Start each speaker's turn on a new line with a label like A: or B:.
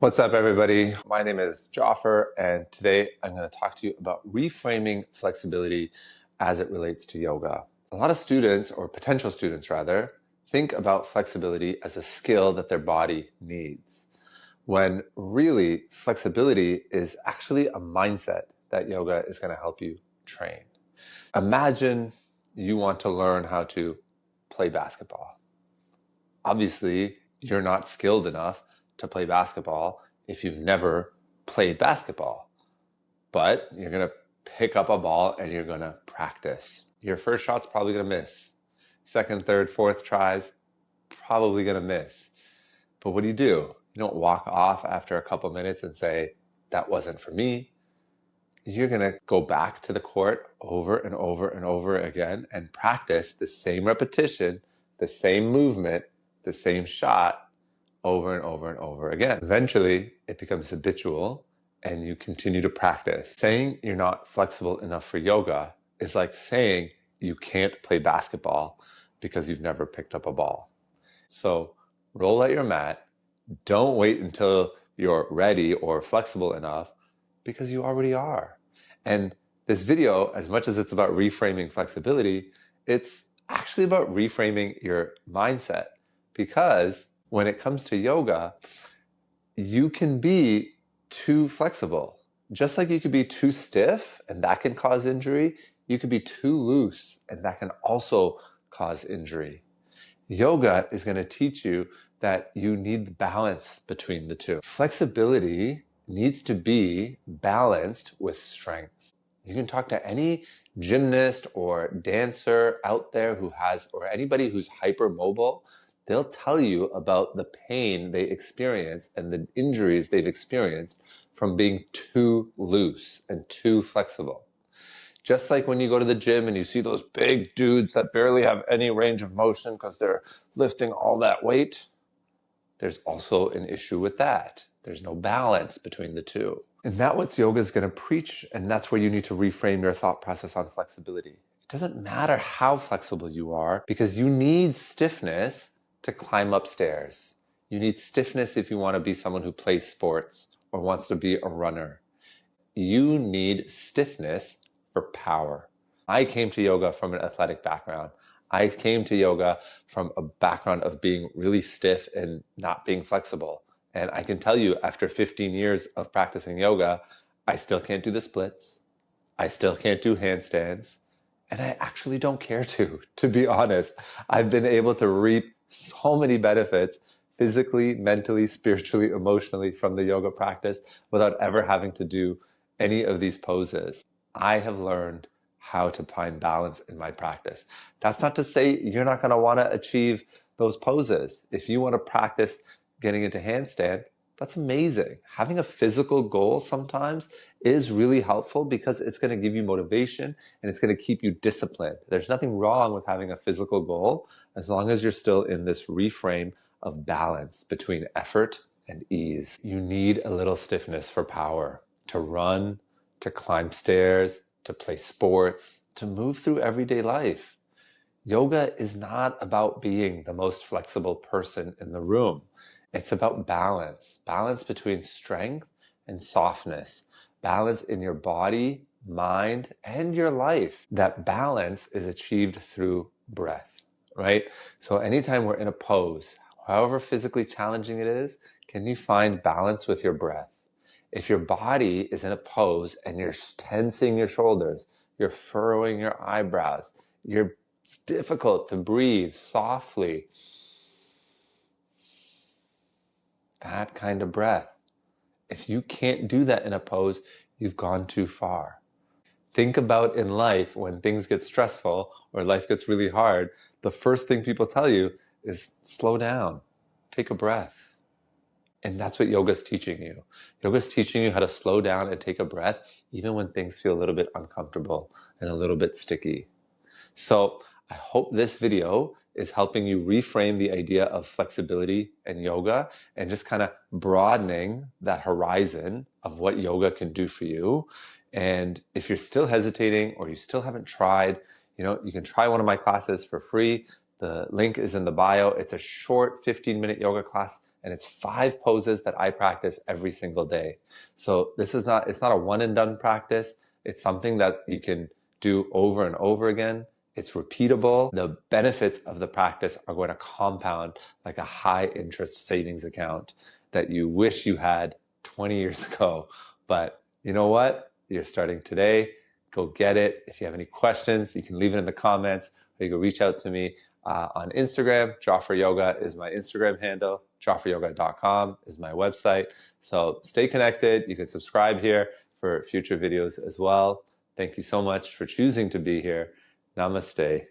A: What's up, everybody? My name is Joffer, and today I'm going to talk to you about reframing flexibility as it relates to yoga. A lot of students, or potential students rather, think about flexibility as a skill that their body needs, when really flexibility is actually a mindset that yoga is going to help you train. Imagine you want to learn how to play basketball. Obviously, you're not skilled enough to play basketball if you've never played basketball. But you're going to pick up a ball and you're going to practice. Your first shot's probably going to miss. Second, third, fourth tries, probably going to miss. But what do? You don't walk off after a couple minutes and say, that wasn't for me. You're going to go back to the court over and over and over again and practice the same repetition, the same movement, the same shot over and over and over again. Eventually, it becomes habitual and you continue to practice. Saying you're not flexible enough for yoga is like saying you can't play basketball because you've never picked up a ball. So roll out your mat. Don't wait until you're ready or flexible enough, because you already are. And this video, as much as it's about reframing flexibility, it's actually about reframing your mindset, because when it comes to yoga, you can be too flexible. Just like you could be too stiff and that can cause injury, you could be too loose and that can also cause injury. Yoga is going to teach you that you need the balance between the two. Flexibility needs to be balanced with strength. You can talk to any gymnast or dancer out there who has, or anybody who's hypermobile. They'll tell you about the pain they experience and the injuries they've experienced from being too loose and too flexible. Just like when you go to the gym and you see those big dudes that barely have any range of motion because they're lifting all that weight, there's also an issue with that. There's no balance between the two. And that's what yoga is going to preach, and that's where you need to reframe your thought process on flexibility. It doesn't matter how flexible you are, because you need stiffness to climb upstairs. You need stiffness if you want to be someone who plays sports or wants to be a runner. You need stiffness for power. I came to yoga from an athletic background. I came to yoga from a background of being really stiff and not being flexible. And I can tell you, after 15 years of practicing yoga, I still can't do the splits. I still can't do handstands. And I actually don't care to be honest. I've been able to reap so many benefits physically, mentally, spiritually, emotionally from the yoga practice without ever having to do any of these poses. I have learned how to find balance in my practice. That's not to say you're not going to want to achieve those poses. If you want to practice getting into handstand, that's amazing. Having a physical goal sometimes is really helpful, because it's going to give you motivation and it's going to keep you disciplined. There's nothing wrong with having a physical goal as long as you're still in this reframe of balance between effort and ease. You need a little stiffness for power, to run, to climb stairs, to play sports, to move through everyday life. Yoga is not about being the most flexible person in the room. It's about balance, balance between strength and softness, balance in your body, mind, and your life. That balance is achieved through breath, right? So anytime we're in a pose, however physically challenging it is, can you find balance with your breath? If your body is in a pose and you're tensing your shoulders, you're furrowing your eyebrows, it's difficult to breathe softly, that kind of breath. If you can't do that in a pose, you've gone too far. Think about in life, when things get stressful or life gets really hard, the first thing people tell you is slow down, take a breath. And that's what yoga is teaching you. Yoga is teaching you how to slow down and take a breath, even when things feel a little bit uncomfortable and a little bit sticky. So I hope this video is helping you reframe the idea of flexibility and yoga, and just kind of broadening that horizon of what yoga can do for you. And if you're still hesitating or you still haven't tried, you can try one of my classes for free. The link is in the bio. It's a short 15-minute yoga class and it's 5 poses that I practice every single day. So it's not a one and done practice. It's something that you can do over and over again. It's repeatable. The benefits of the practice are going to compound like a high interest savings account that you wish you had 20 years ago. But you know what? You're starting today. Go get it. If you have any questions, you can leave it in the comments, or you can reach out to me on Instagram. Joffrey Yoga is my Instagram handle. JoffreyYoga.com is my website. So stay connected. You can subscribe here for future videos as well. Thank you so much for choosing to be here. Namaste.